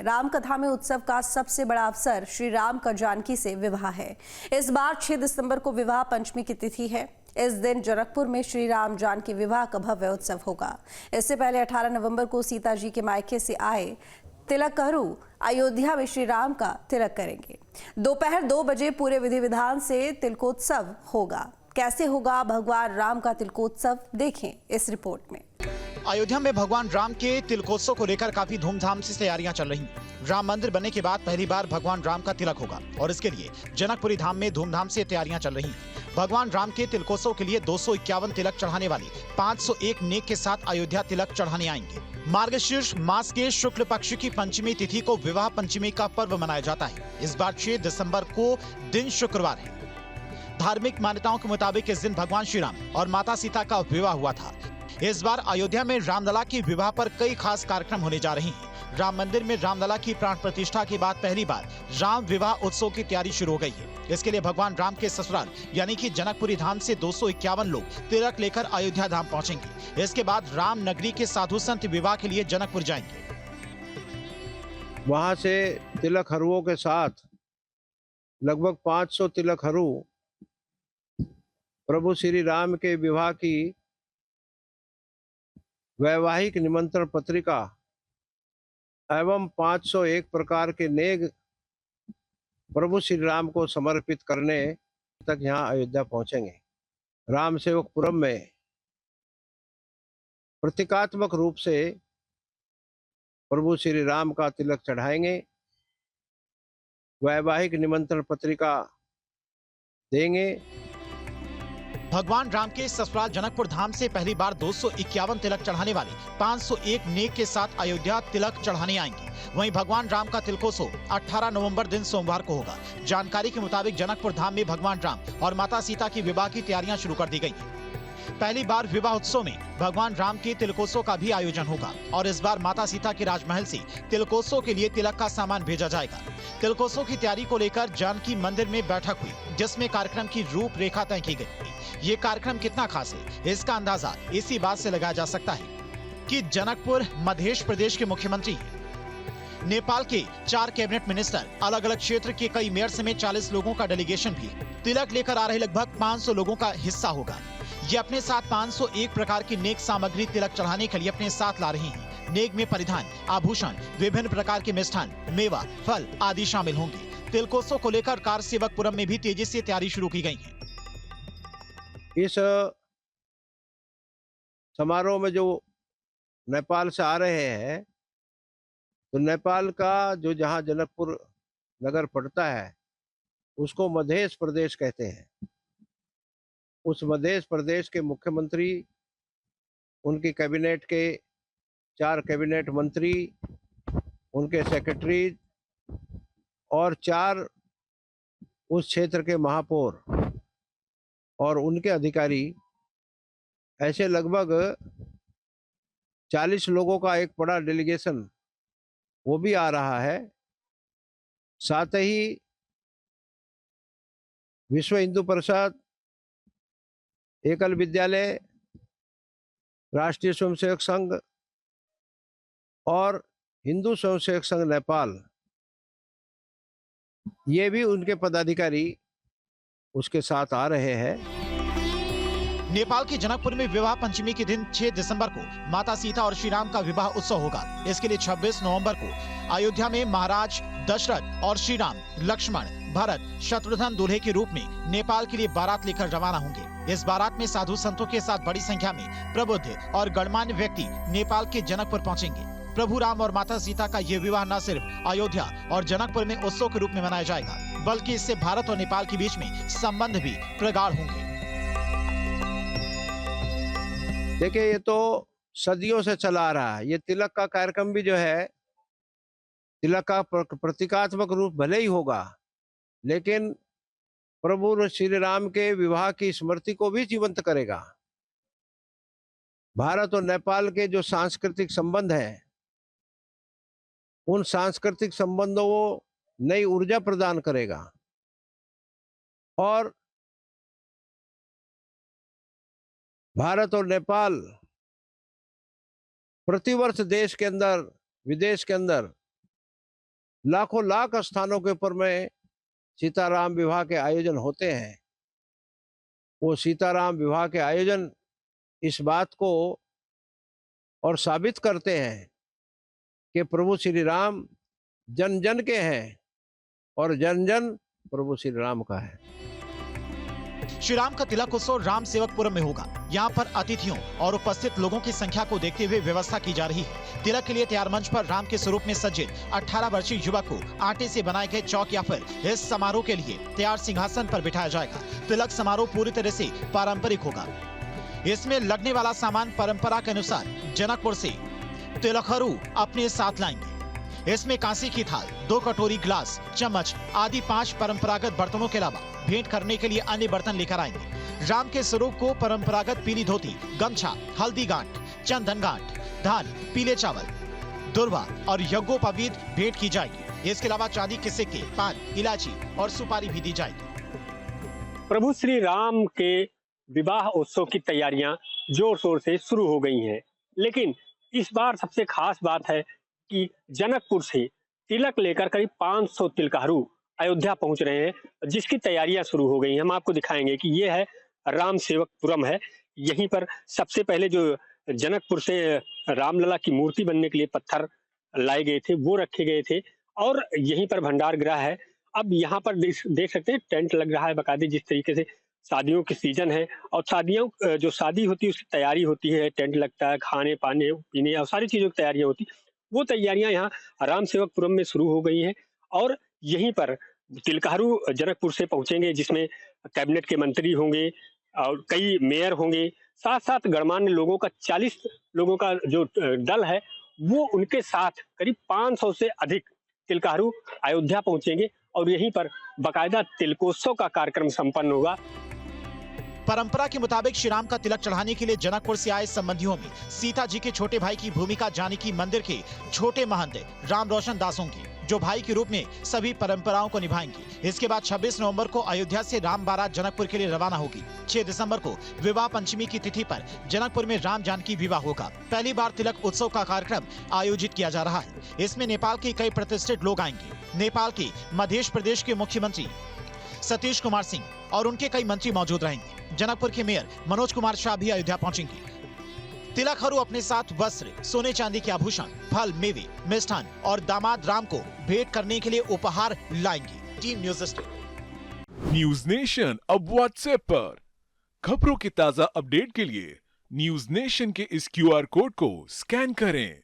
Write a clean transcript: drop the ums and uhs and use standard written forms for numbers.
राम कथा में उत्सव का सबसे बड़ा अवसर श्री राम का जानकी से विवाह है। इस बार 6 दिसंबर को विवाह पंचमी की तिथि है। इस दिन जनकपुर में श्री राम जानकी विवाह का भव्य उत्सव होगा। इससे पहले 18 नवंबर को सीता जी के मायके से आए तिलकहरू अयोध्या में श्री राम का तिलक करेंगे। दोपहर 2 बजे पूरे विधि विधान से तिलकोत्सव होगा। कैसे होगा भगवान राम का तिलकोत्सव, देखें इस रिपोर्ट में। अयोध्या में भगवान राम के तिलकोत्सव को लेकर काफी धूमधाम से तैयारियां चल रही हैं। राम मंदिर बनने के बाद पहली बार भगवान राम का तिलक होगा और इसके लिए जनकपुरी धाम में धूमधाम से तैयारियां चल रही हैं। भगवान राम के तिलकोत्सव के लिए 251 तिलक चढ़ाने वाली 501 नेक के साथ अयोध्या तिलक चढ़ाने आएंगे। मार्गशीर्ष मास के शुक्ल पक्ष की पंचमी तिथि को विवाह पंचमी का पर्व मनाया जाता है। इस बार 6 दिसंबर को दिन शुक्रवार है। धार्मिक मान्यताओं के मुताबिक इस दिन भगवान श्री राम और माता सीता का विवाह हुआ था। इस बार अयोध्या में रामलला के विवाह पर कई खास कार्यक्रम होने जा रहे हैं। राम मंदिर में रामलला की प्राण प्रतिष्ठा के बाद पहली बार राम विवाह उत्सव की तैयारी शुरू हो गई है। इसके लिए भगवान राम के ससुराल यानी कि जनकपुरी धाम से 251 लोग तिलक लेकर अयोध्या धाम पहुंचेंगे। इसके बाद राम नगरी के साधु संत विवाह के लिए जनकपुर जाएंगे। वहां से तिलक हरुओं के साथ लगभग 500 तिलक हरू प्रभु श्री राम के विवाह की वैवाहिक निमंत्रण पत्रिका एवं 501 प्रकार के नेग प्रभु श्री राम को समर्पित करने तक यहाँ अयोध्या पहुंचेंगे। राम सेवकपुरम में प्रतीकात्मक रूप से प्रभु श्री राम का तिलक चढ़ाएंगे, वैवाहिक निमंत्रण पत्रिका देंगे। भगवान राम के ससुराल जनकपुर धाम से पहली बार 251 तिलक चढ़ाने वाले 501 नेक के साथ अयोध्या तिलक चढ़ाने आएंगे। वहीं भगवान राम का तिलकोत्सव 18 नवंबर दिन सोमवार को होगा। जानकारी के मुताबिक जनकपुर धाम में भगवान राम और माता सीता की विवाह की तैयारियां शुरू कर दी गई हैं। पहली बार विवाह उत्सव में भगवान राम के तिलकोत्सव का भी आयोजन होगा और इस बार माता सीता के राजमहल से तिलकोत्सव के लिए तिलक का सामान भेजा जाएगा। तिलकोत्सव की तैयारी को लेकर जानकी मंदिर में बैठक हुई, जिसमें कार्यक्रम की रूपरेखा तय की गई। ये कार्यक्रम कितना खास है, इसका अंदाजा इसी बात से लगाया जा सकता है कि जनकपुर मध्य प्रदेश के मुख्यमंत्री हैं। नेपाल के 4 कैबिनेट मिनिस्टर, अलग अलग क्षेत्र के कई मेयर समेत 40 लोगों का डेलीगेशन भी तिलक लेकर आ रहे लगभग 500 लोगों का हिस्सा होगा। ये अपने साथ 501 प्रकार की नेक सामग्री तिलक चढ़ाने के लिए अपने साथ ला रहे हैं। नेक में परिधान, आभूषण, विभिन्न प्रकार के मिष्ठान, मेवा, फल आदि शामिल होंगे। तिलकोत्सव को लेकर कार सेवकपुरम में भी तेजी से तैयारी शुरू की गई है। इस समारोह में जो नेपाल से आ रहे हैं, तो नेपाल का जो जहाँ जनकपुर नगर पड़ता है उसको मध्य प्रदेश कहते हैं। उस मध्य प्रदेश के मुख्यमंत्री, उनकी कैबिनेट के 4 कैबिनेट मंत्री, उनके सेक्रेटरी और 4 उस क्षेत्र के महापौर और उनके अधिकारी, ऐसे लगभग 40 लोगों का एक बड़ा डेलीगेशन वो भी आ रहा है। साथ ही विश्व हिंदू परिषद, एकल विद्यालय, राष्ट्रीय स्वयंसेवक संघ और हिंदू स्वयंसेवक संघ नेपाल, ये भी उनके पदाधिकारी उसके साथ आ रहे हैं। नेपाल के जनकपुर में विवाह पंचमी के दिन 6 दिसंबर को माता सीता और श्री राम का विवाह उत्सव होगा। इसके लिए 26 नवंबर को अयोध्या में महाराज दशरथ और श्री राम, लक्ष्मण, भरत, शत्रुघ्न दूल्हे के रूप में नेपाल के लिए बारात लेकर रवाना होंगे। इस बारात में साधु संतों के साथ बड़ी संख्या में प्रबुद्ध और गणमान्य व्यक्ति नेपाल के जनकपुर पहुंचेंगे। प्रभु राम और माता सीता का ये विवाह न सिर्फ अयोध्या और जनकपुर में उत्सव के रूप में मनाया जाएगा, बल्कि इससे भारत और नेपाल के बीच में संबंध भी प्रगाढ़ होंगे। देखिए, ये तो सदियों से चला आ रहा है। ये तिलक का कार्यक्रम भी जो है, तिलक का प्रतीकात्मक रूप भले ही होगा, लेकिन प्रभु श्री राम के विवाह की स्मृति को भी जीवंत करेगा। भारत और नेपाल के जो सांस्कृतिक संबंध हैं, उन सांस्कृतिक संबंधों को नई ऊर्जा प्रदान करेगा और भारत और नेपाल प्रतिवर्ष देश के अंदर, विदेश के अंदर लाखों लाख स्थानों के ऊपर में सीताराम विवाह के आयोजन होते हैं। वो सीताराम विवाह के आयोजन इस बात को और साबित करते हैं कि प्रभु श्री राम जन जन के हैं और जन जन प्रभु श्री राम का है। श्री राम का तिलक उत्सव राम सेवकपुरम में होगा। यहाँ पर अतिथियों और उपस्थित लोगों की संख्या को देखते हुए व्यवस्था की जा रही है। तिलक के लिए तैयार मंच पर राम के स्वरूप में सज्जित 18 वर्षीय युवक को आटे से बनाए गए चौक या फिर इस समारोह के लिए तैयार सिंहासन पर बिठाया जाएगा। तिलक समारोह पूरी तरह से पारंपरिक होगा। इसमें लगने वाला सामान परंपरा के अनुसार जनकपुर से तिलकहरू अपने साथ लाएंगे। इसमें कांसे की थाल, 2 कटोरी, ग्लास, चम्मच आदि 5 परंपरागत बर्तनों के अलावा भेंट करने के लिए अन्य बर्तन लेकर आएंगे। राम के स्वरूप को परंपरागत पीली धोती, गमछा, हल्दी गांठ, चंदन गांठ, धान, पीले चावल, दुर्वा और यज्ञोपवीत भेंट की जाएगी। इसके अलावा चांदी के सिक्के, पान, इलायची और सुपारी भी दी जाएगी। प्रभु श्री राम के विवाह उत्सव की तैयारियां जोर शोर से शुरू हो गई हैं, लेकिन इस बार सबसे खास बात है कि जनकपुर से तिलक लेकर करीब 500 तिलकहरू अयोध्या पहुंच रहे हैं, जिसकी तैयारियां शुरू हो गई हैं। हम आपको दिखाएंगे कि ये है राम सेवकपुरम है। यहीं पर सबसे पहले जो जनकपुर से रामलला की मूर्ति बनने के लिए पत्थर लाए गए थे वो रखे गए थे और यहीं पर भंडार गृह है। अब यहाँ पर देख सकते हैं टेंट लग रहा है बाकायदे। जिस तरीके से शादियों की सीजन है और शादियों जो शादी होती है उसकी तैयारी होती है, टेंट लगता है, खाने पाने पीने और सारी चीजों की तैयारियां होती, वो तैयारियां यहाँ राम सेवकपुरम में शुरू हो गई हैं। और यहीं पर तिलकहरू जनकपुर से पहुंचेंगे, जिसमें कैबिनेट के मंत्री होंगे और कई मेयर होंगे, साथ साथ गणमान्य लोगों का 40 लोगों का जो दल है वो उनके साथ करीब 500 से अधिक तिलकहरू अयोध्या पहुंचेंगे और यहीं पर बाकायदा तिलकोत्सव का कार्यक्रम संपन्न होगा। परंपरा के मुताबिक श्री राम का तिलक चढ़ाने के लिए जनकपुर से आए संबंधियों में सीता जी के छोटे भाई की भूमिका जानकी मंदिर के छोटे महंत राम रोशन दास होंगे, जो भाई के रूप में सभी परंपराओं को निभाएंगे। इसके बाद 26 नवंबर को अयोध्या से राम बारात जनकपुर के लिए रवाना होगी। 6 दिसंबर को विवाह पंचमी की तिथि पर जनकपुर में राम जानकी विवाह होगा। पहली बार तिलक उत्सव का कार्यक्रम आयोजित किया जा रहा है। इसमें नेपाल के कई प्रतिष्ठित लोग आएंगे। नेपाल के मध्य प्रदेश के मुख्यमंत्री सतीश कुमार सिंह और उनके कई मंत्री मौजूद रहेंगे। जनकपुर के मेयर मनोज कुमार शाह भी अयोध्या पहुंचेंगे। तिलकहरू अपने साथ वस्त्र, सोने चांदी के आभूषण, फल, मेवे, मिष्ठान और दामाद राम को भेंट करने के लिए उपहार लाएंगे। Team news studio. News nation अब व्हाट्सएप पर खबरों के ताजा अपडेट के लिए न्यूज नेशन के इस QR कोड को स्कैन करें